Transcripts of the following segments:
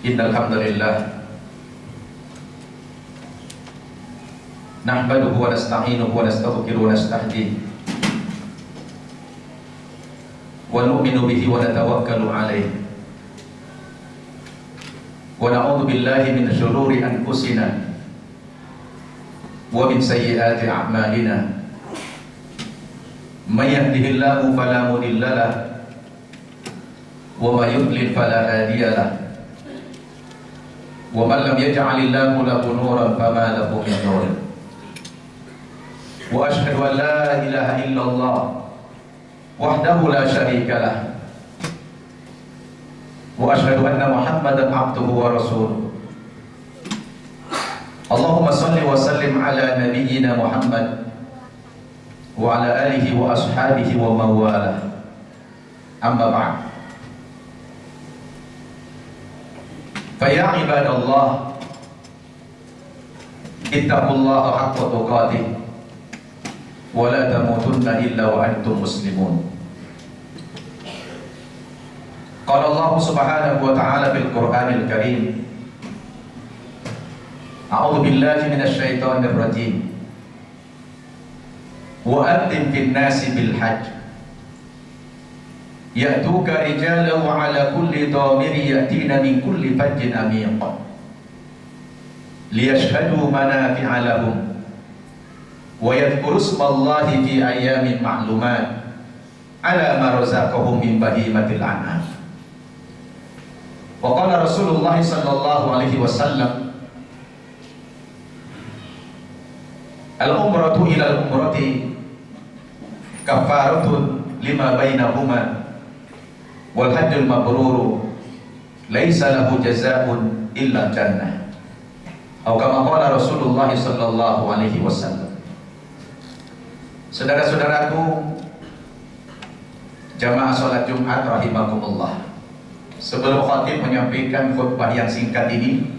Innal hamdalillah nahmaduhu wa nasta'inuhu wa nastaghfiruhu wa nastahdihi wa nu'minu bihi wa natawakkalu alayhi wa na'udzu billahi min shururi anfusina wa min sayyiati a'malina. May yahdihillahu fala mudilla lahu wa may yudlil fala hadiya lahu. Wa man lam yaj'alillahu lahu nuran fama lahu min nur. Wa ashhadu an la ilaha illallah wahdahu la syarika lah. Wa ashhadu anna Muhammadan abduhu wa rasuluh. Allahumma salli wa sallim ala nabiyyina Muhammad wa ala alihi wa ashabihi wa mawala. Amma ba'd. Faya ibadallah, ittaqullaha haqqa tuqatih wa la tamutunna illa wa antum muslimun. Qala Allah subhanahu wa ta'ala fil Qur'anil Karim, a'udzu billahi minasy syaithanir rajim. Wa adzim fin nasi bil hajj ya'tuka rijalan wa ala kulli dhamiri ya'tina min kulli fajjin amiq liyashhadu manafi'a lahum wa yadhkuru ismallahi fi ayyamin ma'lumat ala ma razaqahum min bahimatil an'am. Wa qala Rasulullah sallallahu alaihi wasallam, al-umratu ila al-umrati kafaratun lima bainahuma wal hajjul mabruru laisa lahu jazaa'un illa jannah. Atau kama qala Rasulullah sallallahu alaihi wasallam. Saudara-saudaraku jamaah salat Jumat rahimakumullah, sebelum khatib menyampaikan khutbah yang singkat ini,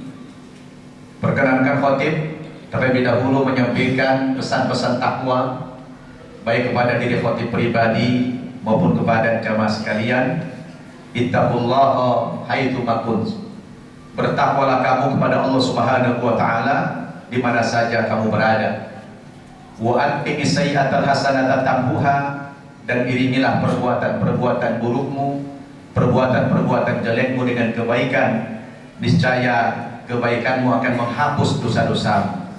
perkenankan khatib terlebih dahulu menyampaikan pesan-pesan takwa baik kepada diri khatib pribadi maupun kepada jamaah sekalian. Ittaqullaha haitsu ma kuntum. Bertakwalah kamu kepada Allah Subhanahu wa taala di mana saja kamu berada. Wa atqimis sayyi'atal hasanata tamhuha, dan iringilah perbuatan-perbuatan burukmu, perbuatan-perbuatan jelekmu dengan kebaikan. Niscaya kebaikanmu akan menghapus dosa-dosamu.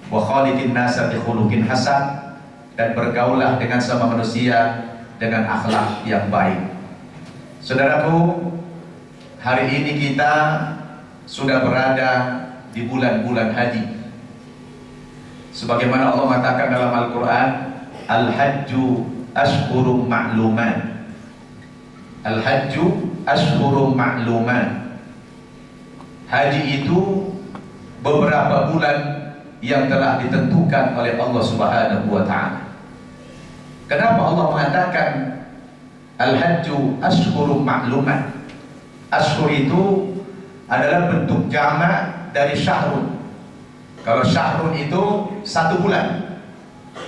Wa khaliqin nasa bi khuluqin hasan, dan bergaullah dengan sama manusia dengan akhlak yang baik. Saudaraku, hari ini kita sudah berada di bulan-bulan haji. Sebagaimana Allah mengatakan dalam Al-Quran, Al-Hajju ashhurum ma'luman. Al-Hajju ashhurum ma'luman. Haji itu beberapa bulan yang telah ditentukan oleh Allah Subhanahu wa ta'ala. Kenapa Allah mengatakan Al-Hajju ashhurum ma'luman? Ashhur itu adalah bentuk jamak dari syahrun. Kalau syahrun itu 1 bulan,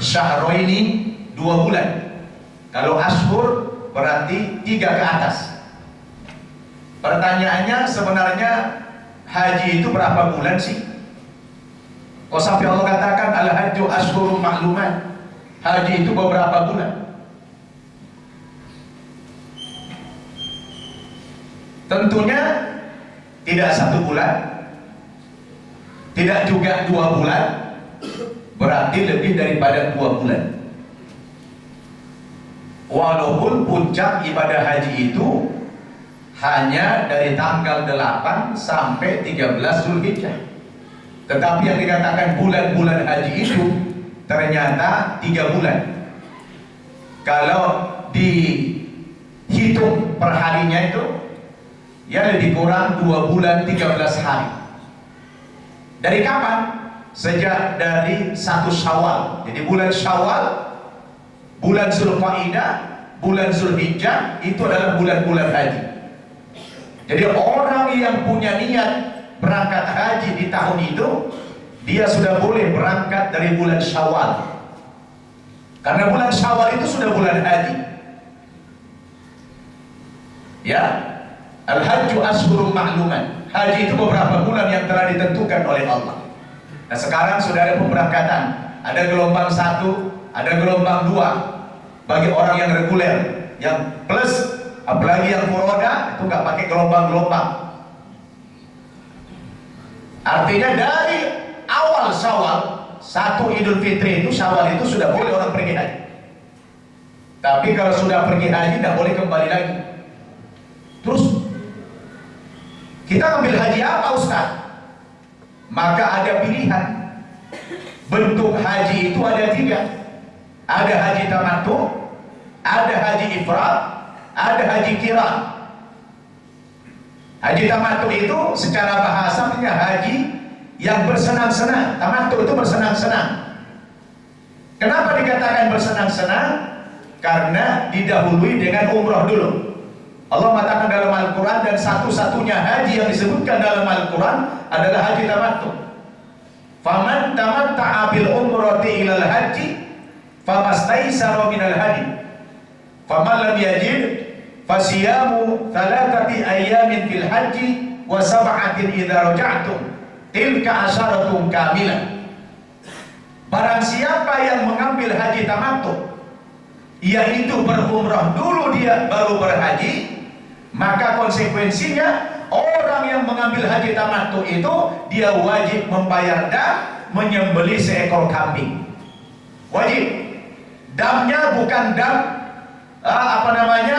syahroini 2 bulan. Kalau ashhur berarti 3 ke atas. Pertanyaannya sebenarnya haji itu berapa bulan sih? Kok sampai Allah katakan Al-Hajju ashhurum ma'luman? Haji itu beberapa bulan? Tentunya tidak 1 bulan, tidak juga 2 bulan, berarti lebih daripada 2 bulan. Walaupun puncak ibadah haji itu hanya dari tanggal 8 sampai 13 Zulhijjah, tetapi yang dikatakan bulan-bulan haji itu ternyata 3 bulan. Kalau dihitung per harinya itu ya lebih kurang 2 bulan 13 hari. Dari kapan? Sejak dari 1 Syawal. Jadi bulan Syawal, bulan Zulqaidah, bulan Zulhijjah itu adalah bulan-bulan haji. Jadi orang yang punya niat berangkat haji di tahun itu, dia sudah boleh berangkat dari bulan Syawal. Karena bulan Syawal itu sudah bulan haji. Ya, Al-Hajju ashhurum ma'luman. Haji itu beberapa bulan yang telah ditentukan oleh Allah. Nah sekarang sudah ada pemberangkatan, ada gelombang 1, ada gelombang 2 bagi orang yang reguler, yang plus, apalagi yang furoda itu nggak pakai gelombang-gelombang. Artinya dari awal Syawal, 1 Idul Fitri itu, Syawal itu sudah boleh orang pergi haji. Tapi kalau sudah pergi haji tidak boleh kembali lagi. Terus kita ambil haji apa Ustaz? Maka ada pilihan. Bentuk haji itu ada 3. Ada haji tamattu, ada haji ifrad, ada haji qiran. Haji tamattu itu secara bahasanya haji yang bersenang-senang. Tamattu itu bersenang-senang. Kenapa dikatakan bersenang-senang? Karena didahului dengan umrah dulu. Allah mengatakan dalam Al-Quran, dan satu-satunya haji yang disebutkan dalam Al-Quran adalah haji tamattu. Faman tamatta'a bil umrati ilal haji famastaysara minal hadi. Faman lam yajid fasiyamu 3 ayyamin fil haji wa 7 idza raja'tum tilka asyaratun kamilah. Barang siapa yang mengambil haji tamattu, yaitu berumrah dulu dia baru berhaji, maka konsekuensinya orang yang mengambil haji tamattu itu dia wajib membayar dam, menyembelih seekor kambing. Wajib. Damnya bukan dam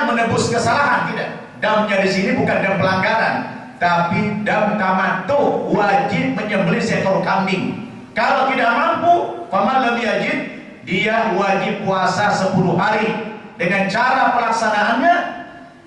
menebus kesalahan, tidak. Damnya di sini bukan dam pelanggaran, tapi dam tamattu, wajib menyembelih seekor kambing. Kalau tidak mampu, faman lam yajid, dia wajib puasa 10 hari. Dengan cara pelaksanaannya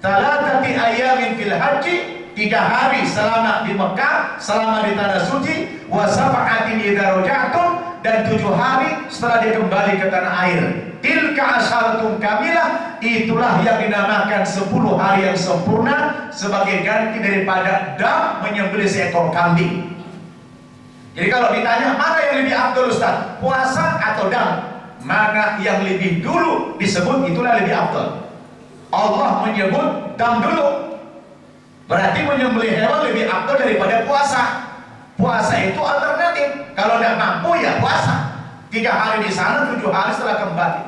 3 ayyamin fil haji, 3 hari selama di Mekah, selama di tanah suci, wa 7 idza raja'tum, dan 7 hari setelah dia kembali ke tanah air. Tilka asyaratun kamilah, itulah yang dinamakan 10 hari yang sempurna sebagai ganti daripada dam, menyembelih seekor kambing. Jadi kalau ditanya mana yang lebih afdal Ustaz, puasa atau dam, mana yang lebih dulu disebut itulah lebih afdal. Allah menyebut dam dulu, berarti menyembelih hewan lebih afdal daripada puasa. Puasa itu alternatif, kalau tidak mampu ya puasa 3 hari di sana, 7 hari setelah kembali.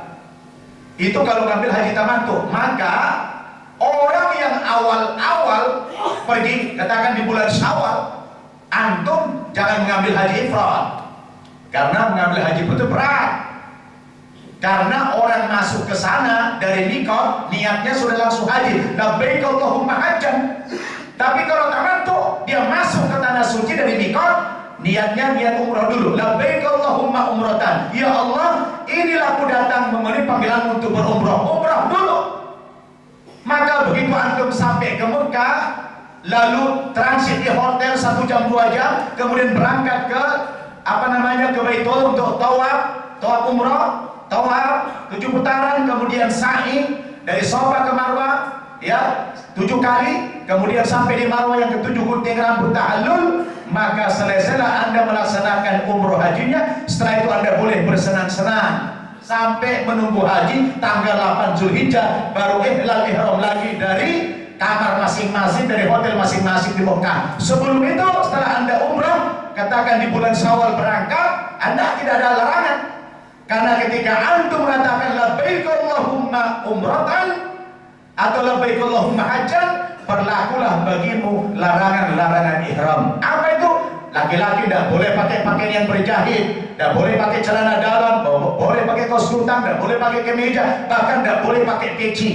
Itu kalau ngambil haji tamattu. Maka orang yang awal-awal pergi, katakan di bulan Syawal, antum jangan mengambil haji ifrad, karena mengambil haji itu berat. Karena orang masuk ke sana dari mikot, niatnya sudah langsung haji, labbaik Allahumma hajjan. Tapi kalau tamattu, dia masuk ke tanah suci dari mikot, niatnya niat umrah dulu, labbaik Allahumma umratan. Ya Allah, inilah aku datang memenuhi panggilan untuk berumrah, umrah dulu. Maka begitu antum sampai ke Mekah, lalu transit di hotel 1 jam 2 jam, kemudian berangkat ke ke Baitullah untuk tawaf umrah, tawaf 7 putaran, kemudian sa'i dari Safa ke Marwah ya 7 kali, kemudian sampai di Marwah yang ke-7 gunting rambut tahallul, maka selesailah Anda melaksanakan umroh hajinya. Setelah itu Anda boleh bersenang-senang sampai menunggu haji tanggal 8 Zulhijjah, baru ihlal ihram lagi dari kamar masing-masing, dari hotel masing-masing di Mekah. Sebelum itu, setelah Anda umrah, katakan di bulan Syawal berangkat, Anda tidak ada larangan. Karena ketika antum mengatakan labbaik Allahumma umratan atau labbaik Allahumma hajjan, berlakulah bagimu larangan-larangan ihram. Apa itu? Laki-laki tidak boleh pakai pakaian yang berjahit, tidak boleh pakai celana dalam, boleh pakai kaos kutang, tidak boleh pakai kemeja, bahkan tidak boleh pakai peci.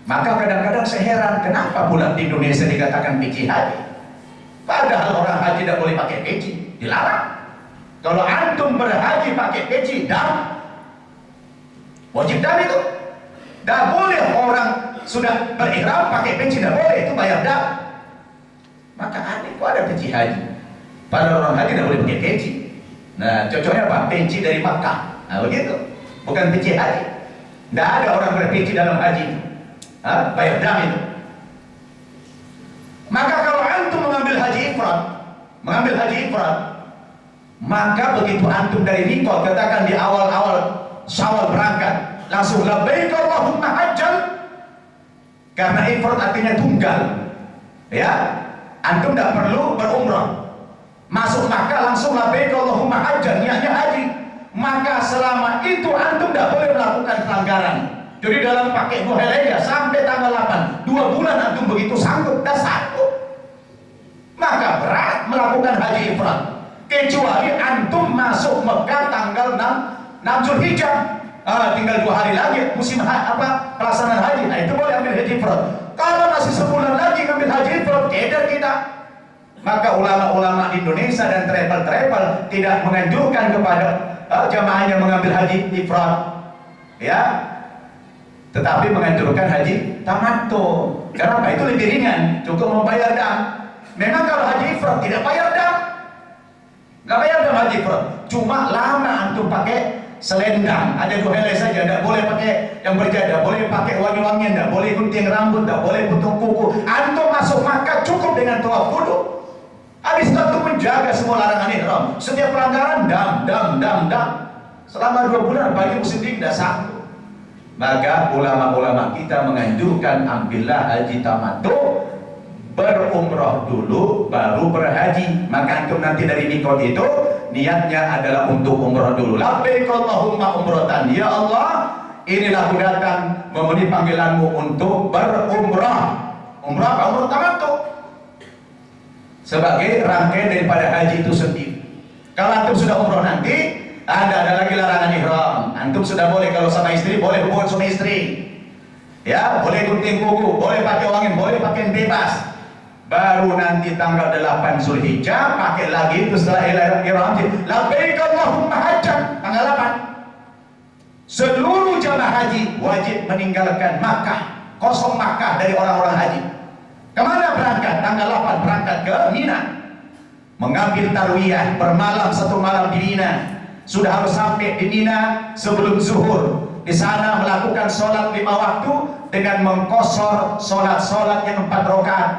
Maka kadang-kadang saya heran, kenapa pula di Indonesia dikatakan peci haji? Padahal orang haji tidak boleh pakai peci, dilarang. Kalau antum berhaji pakai peci, dam, wajib dam itu. Tidak boleh orang sudah berihram pakai peci, tidak boleh, itu bayar dam. Maka aneh kok ada peci haji, padahal orang haji tidak boleh pakai peci. Nah cocoknya apa? Peci dari Makkah. Nah begitu, bukan peci haji. Tidak ada orang berpeci dalam haji, bayar dam itu. Maka kalau antum mengambil haji ifrad, maka begitu antum dari mikot, katakan di awal-awal Syawal berangkat, langsung labbaik Allahumma hajjan, karena ifrad artinya tunggal, ya. antum tidak perlu berumrah. Masuk Makkah langsung labbaik Allahumma hajjan, niatnya haji. Maka selama itu antum tidak boleh melakukan pelanggaran. Jadi dalam pakai Dzulhijjah sampai tanggal 8, 2 bulan antum begitu sanggup, dah sanggup. Maka berat melakukan haji ifrad. Kecuali antum masuk Mekah tanggal 6 Dzulhijjah. Tinggal 2 hari lagi musim pelaksanaan haji. Nah itu boleh ambil haji ifrad. Kalau masih sebulan lagi ambil haji ifrad, keder kita. Maka ulama-ulama di Indonesia dan travel tidak menganjurkan kepada jamaahnya mengambil haji ifrad, ya, tetapi menganjurkan haji tamattu. Kenapa? Itu lebih ringan, cukup membayar dam. Memang kalau haji ifrad tidak bayar dam, nggak bayar dam haji ifrad. Cuma lama antum pakai selendang, ada 2 helai saja, tidak boleh pakai yang berjada, boleh pakai wangi-wangian, tidak boleh gunting rambut, tidak boleh potong kuku. Antum masuk Makkah cukup dengan tawaf wudu. Habis itu menjaga semua larangan ihram. Setiap pelanggaran dam. Selama 2 bulan bagi muslim tidak sanggup. Maka ulama-ulama kita menganjurkan ambillah haji tamattu, berumrah dulu baru berhaji. Maka antum nanti dari mikot itu niatnya adalah untuk umrah dulu. Labbaik Allahumma umratan. Ya Allah, inilah aku datang memenuhi panggilanmu untuk berumrah. Umrah apa? Umrah tamattu. Sebagai rangkaian daripada haji itu sendiri. Kalau antum sudah umroh nanti, ada lagi larangan ihram. Antum sudah boleh kalau sama istri, boleh hubungan sama istri. Ya, boleh gunting kuku, boleh pakai wangi, boleh pakai bebas. Baru nanti tanggal 8 Dzulhijjah pakai lagi itu setelah ihram. Labbaik Allahumma hajjan tanggal 8. Seluruh jamaah haji wajib meninggalkan Makkah, kosong Makkah dari orang-orang haji. Kemana berangkat? Tanggal 8 berangkat ke Mina, mengambil tarwiyah, bermalam 1 malam di Mina. Sudah harus sampai di Mina sebelum zuhur. Di sana melakukan sholat 5 waktu dengan mengkosor sholat yang 4 rakaat.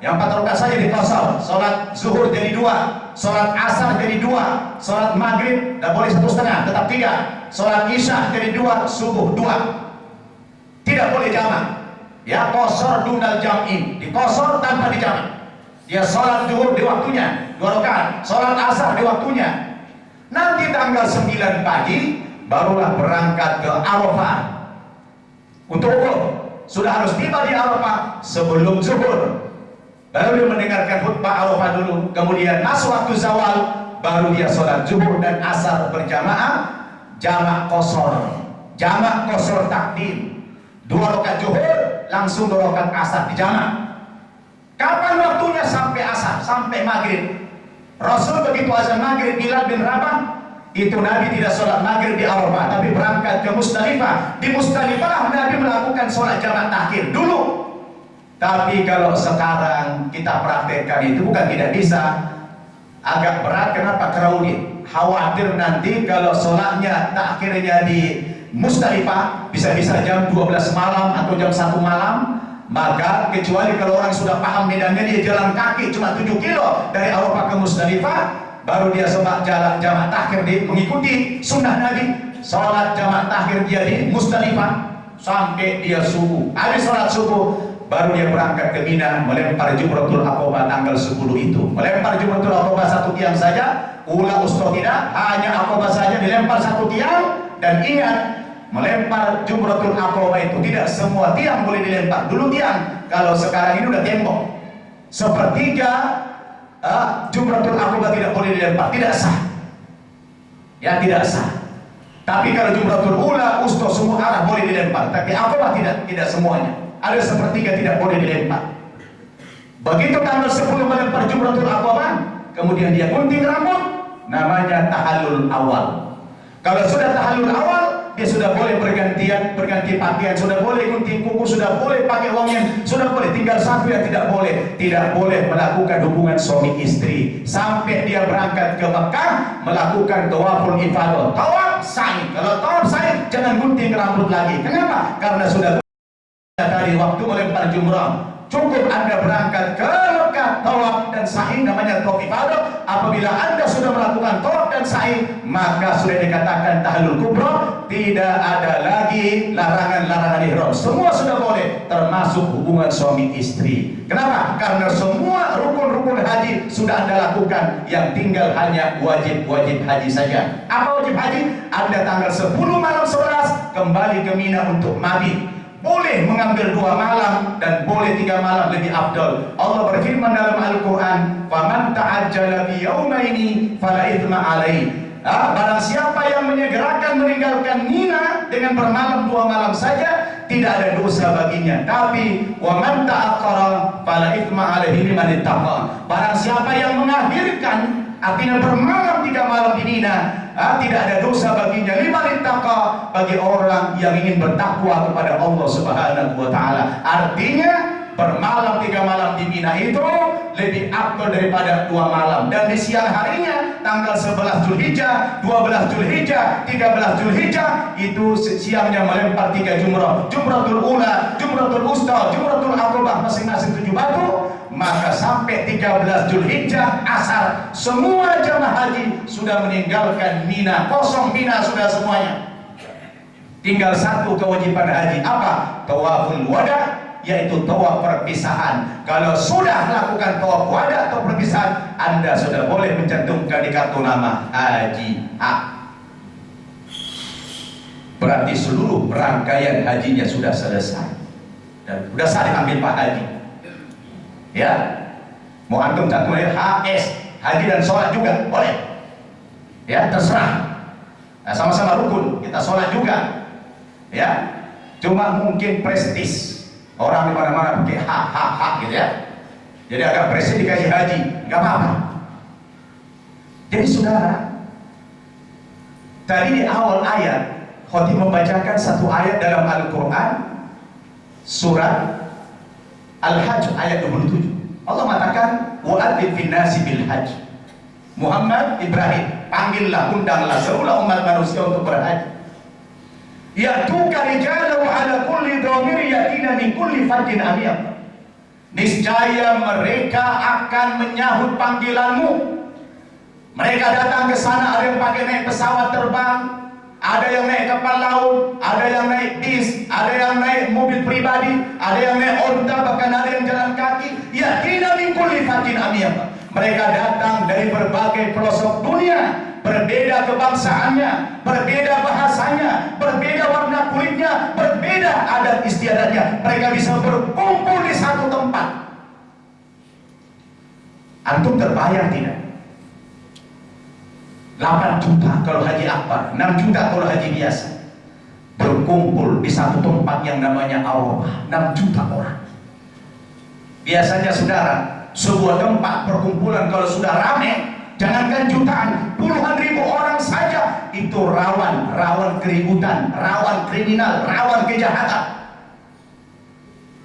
Yang 4 rakaat saja dikosor. Sholat zuhur jadi 2, sholat asar jadi 2, sholat maghrib tidak boleh 1,5, tetap 3, sholat isya jadi 2, subuh 2. Tidak boleh jamak. Ya, kosor dunal jam'in, dikosor tanpa dijamak. Dia sholat zuhur di waktunya 2 rakaat, sholat asar di waktunya. Nanti tanggal 9 pagi barulah berangkat ke Arafah untuk wukuf. Sudah harus tiba di Arafah sebelum zuhur. Baru dia mendengarkan khutbah Arafah dulu, kemudian masuk waktu zawal, baru dia sholat zuhur dan asar berjamaah, jamak kosor takdim. 2 rakaat zuhur langsung 2 rakaat asar dijamak. Kapan waktunya? Sampai asar, sampai maghrib. Rasul begitu azan maghrib, Bilal bin Rabah itu Nabi tidak sholat maghrib di Arafah, tapi berangkat ke Musdalifah. Di Musdalifah Nabi melakukan sholat jamak takhir dulu. Tapi kalau sekarang kita praktekkan itu bukan tidak bisa, agak berat. Kenapa? Crowded. Khawatir nanti kalau sholatnya takhirnya di Musdalifah bisa-bisa jam 12 malam atau jam 1 malam. Maka kecuali kalau orang sudah paham medannya, dia jalan kaki cuma 7 kilo dari Arafah ke Musdalifah, baru dia sholat jalan jamak takhir mengikuti sunnah Nabi. Sholat jamak takhir dia di Musdalifah sampai dia subuh. Habis sholat subuh baru dia berangkat ke Mina, melempar Jumratul Aqabah tanggal 10 itu. Melempar Jumratul Aqabah 1 tiang saja, ula ustoh tidak, hanya Aqabah saja dilempar 1 tiang. Dan ingat, melempar Jumratul Aqabah itu tidak semua tiang boleh dilempar. Dulu tiang, kalau sekarang ini udah tembok. Sepertiga Jumratul Aqabah tidak boleh dilempar, tidak sah. Ya, tidak sah. Tapi kalau Jumratul Ula, ustoh, semua arah boleh dilempar. Tapi Aqabah tidak semuanya. Ada sepertiga tidak boleh dilempar. Begitu tanggal 10 melempar Jumratul Aqabah, kemudian dia gunting rambut, namanya tahallul awal. Kalau sudah tahallul awal, dia sudah boleh berganti pakaian, sudah boleh gunting kuku, sudah boleh pakai wangian, sudah boleh. Tinggal satu yang tidak boleh melakukan hubungan suami istri sampai dia berangkat ke Mekah melakukan tawaful ifadah. Tawaf sa'i. Kalau tawaf sa'i jangan gunting rambut lagi. Kenapa? Karena sudah tadi waktu melempar jumrah Cukup Anda berangkat ke Mekah, tawaf dan sa'i, namanya tawaf ifadah. Apabila Anda sudah melakukan tawaf dan sa'i, maka sudah dikatakan tahlul kubra. Tidak ada lagi larangan-larangan ihram. Semua sudah boleh, termasuk hubungan suami istri. Kenapa? Karena semua rukun-rukun haji sudah Anda lakukan. Yang tinggal hanya wajib-wajib haji saja. Apa wajib haji? Anda tanggal 10 malam 11 kembali ke Mina untuk mabit. Boleh mengambil 2 malam dan boleh 3 malam, lebih afdal. Allah berfirman dalam Al-Quran, "Faman ta'ajjala fi yaumaini fala itsma alaihi." Barang siapa yang menyegerakan meninggalkan Mina dengan bermalam 2 malam saja, tidak ada dosa baginya. Tapi waman ta'akhkhara fala itsma alaihi liman ittaqa. Barang siapa yang mengakhirkan, artinya bermalam 3 malam di Mina, tidak ada dosa baginya. Liman ittaqa, bagi orang yang ingin bertakwa kepada Allah Subhanahu wa taala. Artinya bermalam 3 malam di Mina itu lebih afdal daripada 2 malam. Dan di siang harinya tanggal 11 Zulhijjah, 12 Zulhijjah, 13 Zulhijjah itu siangnya melempar 3 jumrah. Jumratul ula, jumratul usta, jumratul aqabah, masing-masing 7 batu. Maka sampai 13 Zulhijjah asar, semua jamaah haji sudah meninggalkan Mina. Kosong Mina sudah semuanya. Tinggal satu kewajiban haji, apa? Tawaful wada, yaitu tawaf perpisahan. Kalau sudah melakukan tawaf wada atau perpisahan, Anda sudah boleh mencantumkan di kartu nama Haji A. Berarti seluruh rangkaian hajinya sudah selesai dan sudah sah diambil Pak Haji. Ya, mau antum cantumkan HS, haji dan sholat juga boleh. Ya, terserah. Nah, sama-sama rukun, kita sholat juga. Ya, cuma mungkin prestis. Orang di mana-mana pakai hak gitu ya. Jadi agak prestis dikasih haji, nggak apa-apa. Jadi saudara, tadi di awal ayat, khotib membacakan satu ayat dalam Al-Quran, surat Al-Hajj ayat 27. Allah mengatakan, wa'adzin fin nasi bil hajj. Muhammad Ibrahim, panggillah, undanglah seluruh umat manusia untuk berhaji. Ya'tuka rijalan wa ala kulli dhamir yatina min kulli fajjin amyaq. Niscaya mereka akan menyahut panggilanmu. Mereka datang ke sana, ada yang pakai naik pesawat terbang, ada yang naik kapal laut, ada yang naik bis, ada yang naik mobil pribadi, ada yang naik onta, bahkan ada yang jalan kaki. Yatina min kulli fajjin amyaq. Mereka datang dari berbagai pelosok dunia. Berbeda kebangsaannya, berbeda bahasanya, berbeda warna kulitnya, berbeda adat istiadatnya. Mereka bisa berkumpul di satu tempat. Antum terbayang tidak? 8 juta kalau haji akbar, 6 juta kalau haji biasa, berkumpul di satu tempat yang namanya Arafah. 6 juta orang. Biasanya saudara, sebuah tempat perkumpulan kalau sudah ramai, jangankan jutaan, puluhan ribu orang saja itu rawan keributan, rawan kriminal, rawan kejahatan.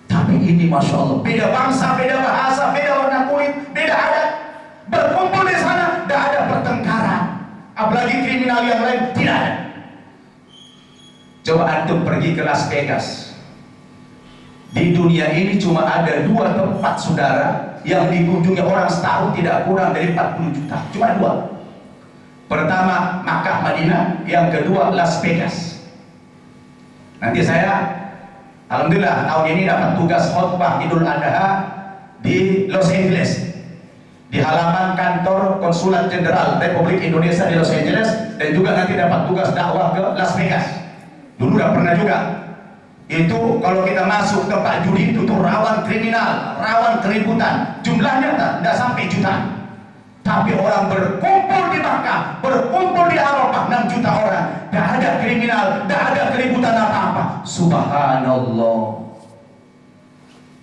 Tapi ini Masya Allah, beda bangsa, beda bahasa, beda warna kulit, beda adat, berkumpul di sana, tidak ada pertengkaran, apalagi kriminal yang lain, tidak ada. Coba antum pergi ke Las Vegas. Di dunia ini cuma ada 2 tempat saudara yang dikunjungi orang setahun tidak kurang dari 40 juta. Cuma 2. Pertama Makkah Madinah, yang kedua Las Vegas. Nanti saya alhamdulillah tahun ini dapat tugas khutbah Idul Adha di Los Angeles, di halaman kantor Konsulat Jenderal Republik Indonesia di Los Angeles, dan juga nanti dapat tugas dakwah ke Las Vegas. Dulu udah pernah juga. Itu kalau kita masuk tempat judi itu tuh rawan kriminal, rawan keributan. Jumlahnya tidak sampai jutaan. Tapi orang berkumpul di Makkah, berkumpul di Arafah, 6 juta orang. Tidak ada kriminal, tidak ada keributan apa-apa. Subhanallah.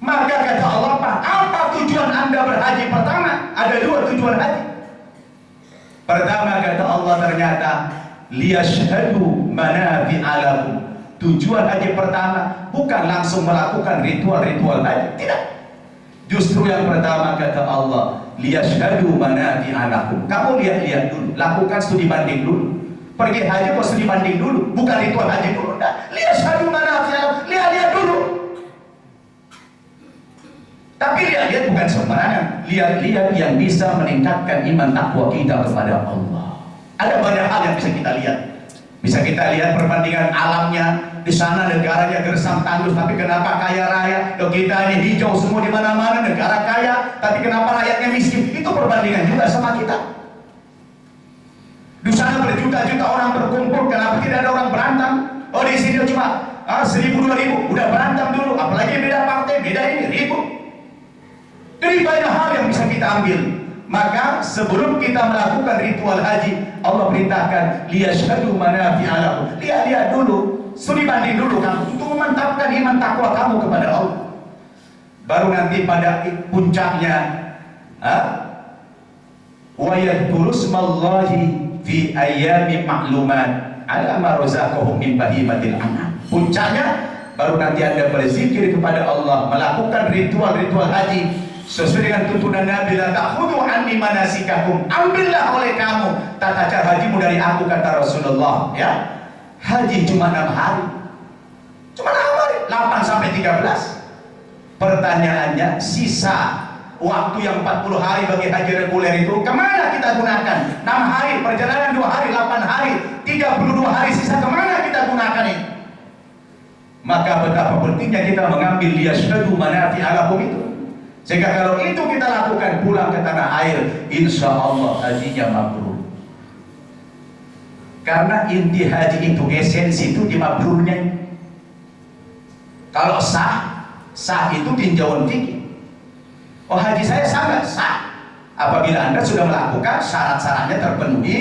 Maka kata Allah, apa tujuan Anda berhaji? Pertama, ada 2 tujuan haji. Pertama kata Allah, ternyata liyashhadu manafi'a lahum. Tujuan haji pertama bukan langsung melakukan ritual-ritual haji, tidak. Justru yang pertama kata Allah, liyashhadu manafi'a lahum. Kamu lihat dulu, lakukan studi banding dulu. Pergi haji kok studi banding dulu, bukan ritual haji dulu. Liyashhadu manafi'a lahum, lihat dulu. perbandingan sebenarnya. Lihat-lihat yang bisa meningkatkan iman takwa kita kepada Allah. Ada banyak hal yang bisa kita lihat. Bisa kita lihat perbandingan alamnya. Di sana negaranya gersang tandus, tapi kenapa kaya raya? Loh, kita ini hijau semua di mana-mana, negara kaya, tapi kenapa rakyatnya miskin? Itu perbandingan juga sama kita. Di sana berjuta-juta orang berkumpul, kenapa tidak ada orang berantem? Oh, di sini cuma 1.000, 2.000, udah berantem dulu. Apalagi beda partai, beda ini, ribut. Jadi banyak hal yang bisa kita ambil. Maka sebelum kita melakukan ritual haji, Allah perintahkan liyashhadu manafi'a lahum. Lihat dulu, studi banding dulu kamu untuk memantapkan iman takwa kamu kepada Allah. Baru nanti pada puncaknya, wa yadhkuru smallahi fi ayyamin ma'lumat ala ma razaqahum min bahimatil an'am. Puncaknya baru nanti Anda berzikir kepada Allah, melakukan ritual-ritual haji sesuai dengan tuntunan Nabi, la ta'khudhu anni manasikakum, ambillah oleh kamu tata cara hajimu dari aku, kata Rasulullah. Ya, haji cuma 6 hari, cuma 6 hari, 8 sampai 13. Pertanyaannya, sisa waktu yang 40 hari bagi haji reguler itu kemana kita gunakan? 6 hari perjalanan, 2 hari, 8 hari, 32 hari sisa, kemana kita gunakan ini? Maka betapa pentingnya kita mengambil liyashhadu manafi'a lahum itu. Sehingga kalau itu kita lakukan, pulang ke tanah air, insya Allah hajinya mabrur. Karena inti haji itu, esensi itu di mabrurnya. Kalau sah itu tinjauan fikih. Oh, haji saya sah nggak? Sah. Apabila Anda sudah melakukan syarat-syaratnya terpenuhi,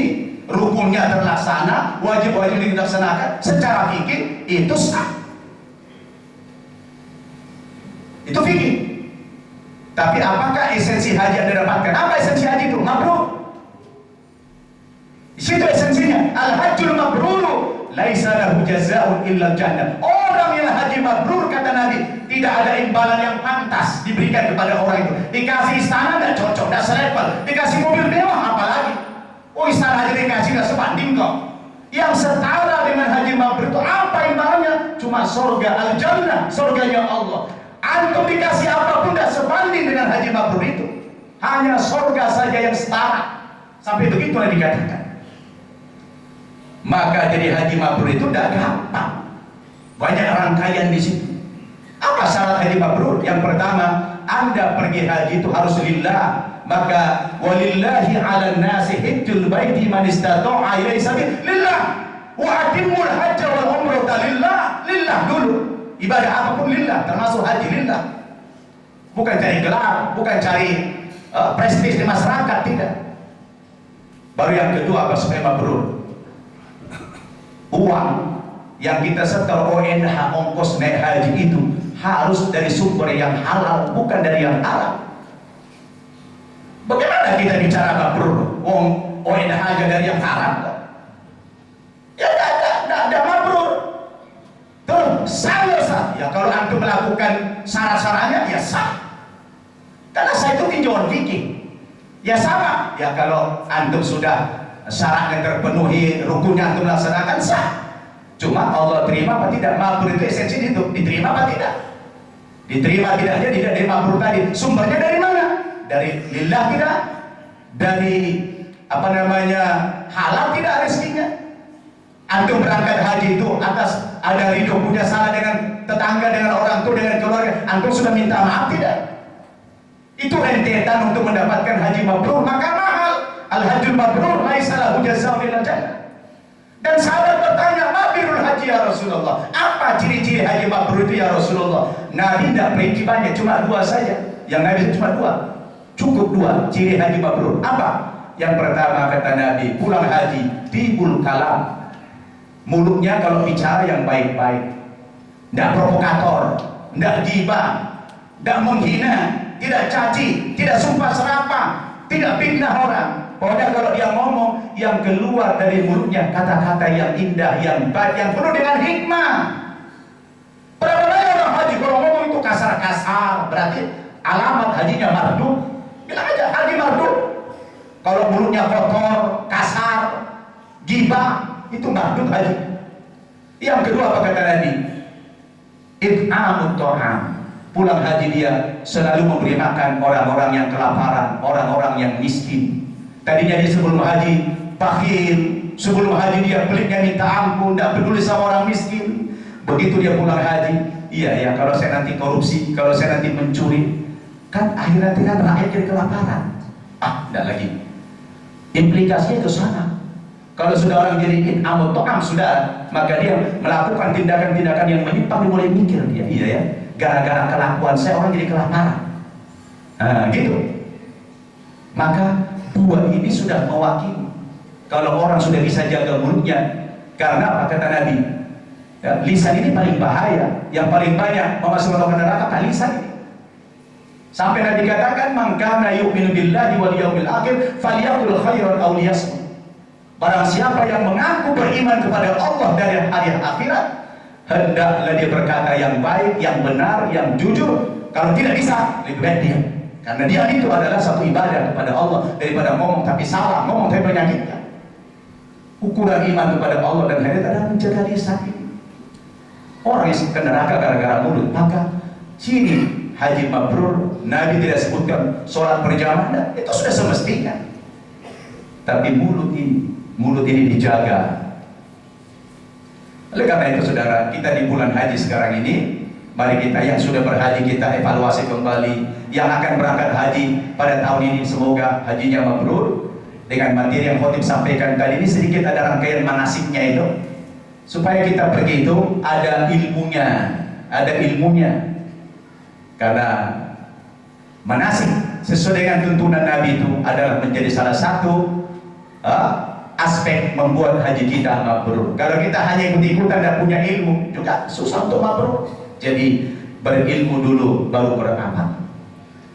rukunnya terlaksana, wajib-wajib dilaksanakan secara fikih, itu sah. Itu fikih. Tapi apakah esensi haji Anda dapatkan? Apa esensi haji itu? Mabrur. Di situ esensinya. Al-hajjul mabruru laisa lahu jazaa'un illa jannah. Orang yang haji mabrur, kata Nabi, tidak ada imbalan yang pantas diberikan kepada orang itu. Dikasih istana nggak cocok, nggak selevel. Dikasih mobil mewah, apalagi. Oh, istana aja dikasih nggak sebanding kok. Yang setara dengan haji mabrur itu apa imbalannya? Cuma surga al-jannah, surganya Allah. Antum dikasih apapun tidak sebanding dengan haji mabrur itu. Hanya surga saja yang setara. Sampai begitu yang dikatakan. Maka jadi haji mabrur itu tidak gampang. Banyak rangkaian di situ. Apa syarat haji mabrur? Yang pertama, Anda pergi haji itu harus lillah. Maka walillahi 'alan nasi hajjul baiti man istata'a ilaihi sabil. Lillah. Wa atimul hajja wal umrata lillah. Lillah dulu. Ibadah apapun lillah, termasuk haji lillah. Bukan cari gelar, bukan cari prestis di masyarakat, tidak. Baru yang kedua apa supaya mabrur? Uang yang kita setor ONH, ongkos naik haji itu harus dari sumber yang halal, bukan dari yang haram. Bagaimana kita bicara mabrur? ONH aja dari yang haram kok. Ya tidak mabrur. Tuh, sah. Ya kalau antum melakukan syarat-syaratnya, ya sah. Karena sah itu tinjauan fikih. Ya sama. Ya kalau antum sudah syaratnya terpenuhi, rukunnya antum laksanakan, sah. Cuma Allah terima apa tidak? Mabrur itu esensi itu. Diterima apa tidak? Diterima tidaknya tidak dari mabrur tadi. Sumbernya dari mana? Dari lillah tidak? Dari halal tidak rezekinya? Antum berangkat haji itu atas ada ridho, punya salah dengan tetangga, dengan orang tua, dengan keluarga, antum sudah minta maaf tidak? Itu rentetan untuk mendapatkan haji mabrur, maka mahal. Al-hajjul mabrur laisa lahu jazaa'un illa jannah. Dan sahabat bertanya, ma birrul haji ya Rasulullah? Apa ciri-ciri haji mabrur itu ya Rasulullah? Nabi tidak perinci banyak, cuma 2 saja. Yang Nabi cuma 2. Cukup 2 ciri haji mabrur. Apa? Yang pertama kata Nabi, pulang haji tibul kalam. Mulutnya kalau bicara yang baik-baik, tidak provokator, tidak gibah, tidak menghina, tidak caci, tidak sumpah serapah, tidak fitnah orang. Pokoknya kalau dia ngomong, yang keluar dari mulutnya kata-kata yang indah, yang baik, yang penuh dengan hikmah. Berapa banyak orang haji kalau ngomong itu kasar-kasar, berarti alamat hajinya mardud. Bilang aja haji mardud. Kalau mulutnya kotor, kasar, gibah, itu mardud haji. Yang kedua apa kata Nabi? It'amut ta'am, pulang haji dia selalu memberi makan orang-orang yang kelaparan, orang-orang yang miskin. Tadinya dia sebelum haji bakhil, sebelum haji dia pelitnya minta ampun, tidak peduli sama orang miskin. Begitu dia pulang haji, iya ya, kalau saya nanti korupsi, kalau saya nanti mencuri, kan akhirnya kan rakyat jadi kelaparan. Tidak lagi. Implikasinya ke sana. Kalau sudah orang jadi amut to'am sudah, maka dia melakukan tindakan-tindakan yang menyimpang, mulai mikir dia, iya ya, gara-gara kelakuan saya orang jadi kelaparan. Gitu. Maka dua ini sudah mewakili. Kalau orang sudah bisa jaga mulutnya, karena apa kata Nabi? Ya, lisan ini paling bahaya, yang paling banyak memasukkan orang ke neraka lisan ini. Sampai Nabi katakan, "Man kana yu'minu billahi wal yawmil akhir falyaqul khairan aw liyasmut." Barang siapa yang mengaku beriman kepada Allah dari hari akhirat, hendaklah dia berkata yang baik, yang benar, yang jujur. Kalau tidak bisa, lebih baik diam. Karena diam itu adalah satu ibadah kepada Allah daripada ngomong tapi salah, ngomong tapi menyakitkan. Ukuran iman kepada Allah dan akhirat adalah menjaga lisan ini. Orang yang ke neraka gara-gara mulut, maka sini haji mabrur, Nabi tidak sebutkan sholat berjamaah, itu sudah semestinya. Tapi mulut ini dijaga. Oleh karena itu saudara, kita di bulan haji sekarang ini, mari kita yang sudah berhaji kita evaluasi kembali. Yang akan berangkat haji pada tahun ini semoga hajinya mabrur. Dengan materi yang khotib sampaikan tadi ini sedikit ada rangkaian manasiknya itu, supaya kita pergi itu ada ilmunya. Karena manasik sesuai dengan tuntunan Nabi itu adalah menjadi salah satu aspek membuat haji kita mabrur. Kalau kita hanya ikut-ikutan dan punya ilmu, juga susah untuk mabrur. Jadi berilmu dulu baru beramal.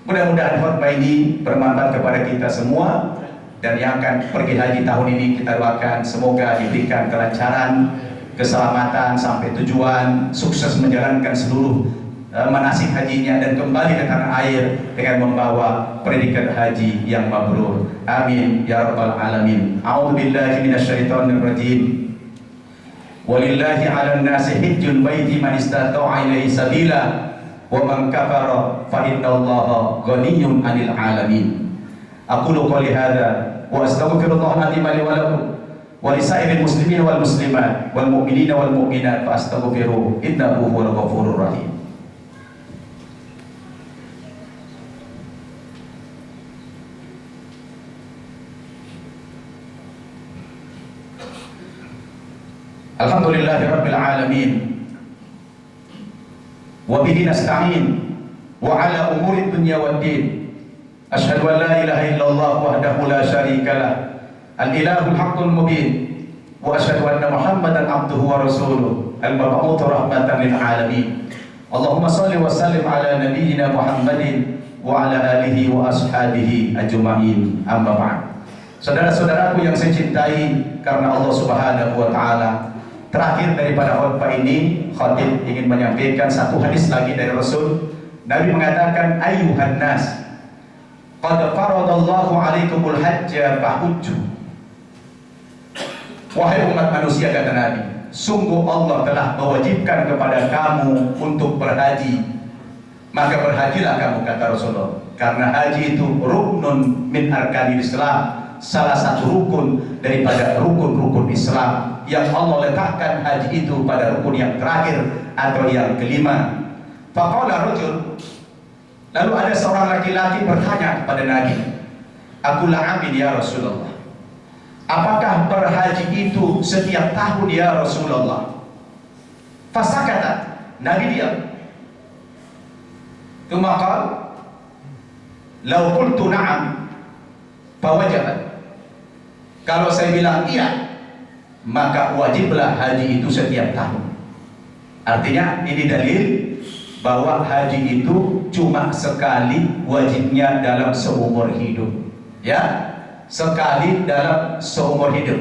Mudah-mudahan khutbah ini bermanfaat kepada kita semua, dan yang akan pergi haji tahun ini kita doakan semoga diberikan kelancaran, keselamatan sampai tujuan, sukses menjalankan seluruh manasik hajinya dan kembali ke tanah air dengan membawa predikat haji yang mabrur. Amin ya rabbal alamin. A'udzubillahi minasyaitonir rajim. Walillahi 'alan nasi hajjul baiti man istata'a ilaihi sabila wa man kafara fa innallaha ghaniyyun 'anil alamin. Aqulu qouli hadza wa astaghfirullahal azim li wa lakum wa lisairil muslimin wal muslimat wal mu'minina wal mu'minat fa astaghfiruhu innahu huwal ghafurur rahim. Alhamdulillahi rabbil alamin wa bihi nasta'in wa ala umuri dunya waddin. Asyhadu an la ilaha illallah wahdahu la syarika lah, al-ilahul haqqul mubin, wa asyhadu anna Muhammadan abduhu wa rasuluh, al-mab'uts rahmatan lil alamin. Allahumma shalli wa sallim ala nabiyyina Muhammadin wa ala alihi wa ashabihi ajma'in. Amma ba'd. Saudara-saudaraku yang saya cintai karena Allah Subhanahu wa taala, terakhir daripada khutbah ini, khatib ingin menyampaikan satu hadis lagi dari Rasul. Nabi mengatakan, ayyuhan nas, qad faradallahu alaikumul hajja fahujju. Wahai umat manusia, kata Nabi, sungguh Allah telah mewajibkan kepada kamu untuk berhaji, maka berhajilah kamu, kata Rasulullah. Karena haji itu ruknun min arkanil Islam, salah satu rukun daripada rukun-rukun Islam, yang Allah letakkan haji itu pada rukun yang terakhir atau yang kelima. Faqala rajul, lalu ada seorang laki-laki bertanya kepada Nabi, aqul amin ya Rasulullah, apakah berhaji itu setiap tahun ya Rasulullah? Fasakata, Nabi diam. Tsumma qala, law qultu na'am fawajabat. Kalau saya bilang iya, maka wajiblah haji itu setiap tahun. Artinya ini dalil bahwa haji itu cuma sekali wajibnya dalam seumur hidup, ya, sekali dalam seumur hidup.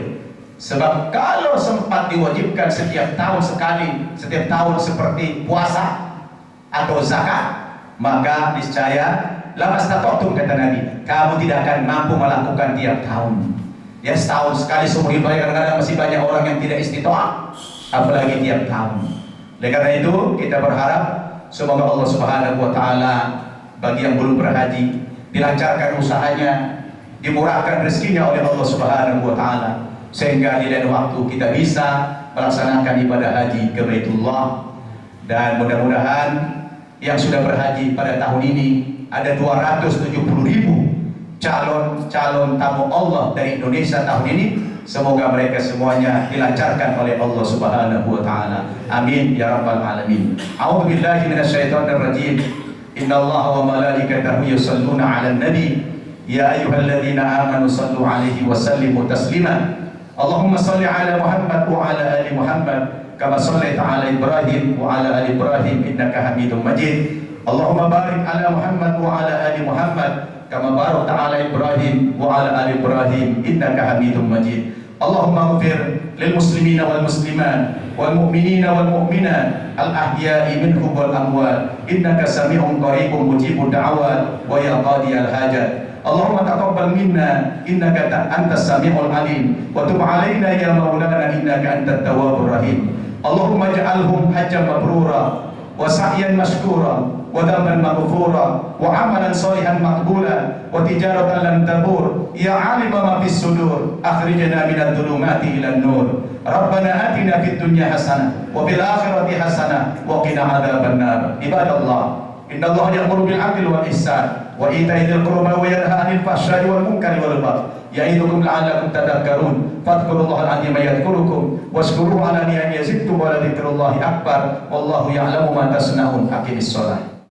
Sebab kalau sempat diwajibkan setiap tahun sekali, setiap tahun seperti puasa atau zakat, maka niscaya lamastata'tum, kata Nabi, kamu tidak akan mampu melakukan tiap tahun. Ya, setahun sekali seumur hidup, kadang-kadang masih banyak orang yang tidak istitoah, apalagi tiap tahun. Oleh karena itu kita berharap semoga Allah Subhanahu wa taala bagi yang belum berhaji dilancarkan usahanya, dimurahkan rezekinya oleh Allah Subhanahu wa taala, sehingga di lain waktu kita bisa melaksanakan ibadah haji ke Baitullah. Dan mudah-mudahan yang sudah berhaji pada tahun ini ada 270.000 calon tamu Allah dari Indonesia tahun ini. Semoga mereka semuanya dilancarkan oleh Allah Subhanahu wa taala. Amin ya rabbal alamin. A'udzu billahi minasyaitonir rajim. Innallaha wa malaikatahu yusholluna 'alan nabi. Ya ayyuhalladzina amanu shallu 'alaihi wa sallimu taslima. Allahumma shalli 'ala Muhammad wa 'ala ali Muhammad kama shallaita 'ala Ibrahim wa 'ala ali Ibrahim innaka Hamidum Majid. Allahumma barik 'ala Muhammad wa 'ala ali Muhammad kama barakta 'ala Ibrahim wa 'ala ali Ibrahim innaka Hamidum Majid. Allahumma ighfir lil muslimina wal muslimat wal mu'minina wal mu'minat al ahya'i minhum wal amwat innaka sami'un qaribun mujibud da'awat wa ya qadiyal hajat. Allahumma taqabbal minna innaka antas sami'ul alim wa tub 'alaina ya maulana innaka antat tawwabur rahim. Allahumma ij'alhum hajjan mabrura wa sa'yan mashkura wa dhanban maghfura wa 'amalan shalihan maqbula wa tijaratan lan tabur ya 'alima ma fis sudur akhrijna minadh dhulumati ilan nur. Rabbana atina fid dunya hasanah wa fil akhirati hasanah wa qina adzaban nar. Ibadallah, innallaha ya'muru bil 'adli wal ihsan wa ita'i dzil qurba wa yanha 'anil fahsya'i wal munkari wal baghi ya'idukum la'allakum tadhakkarun. Fadhkurullaha al-'azima yadhkurukum washkuruhu 'ala ni'amihi yazidkum wa la dzikrullahi akbar wallahu ya'lamu ma tasna'un. Aqimis shalah.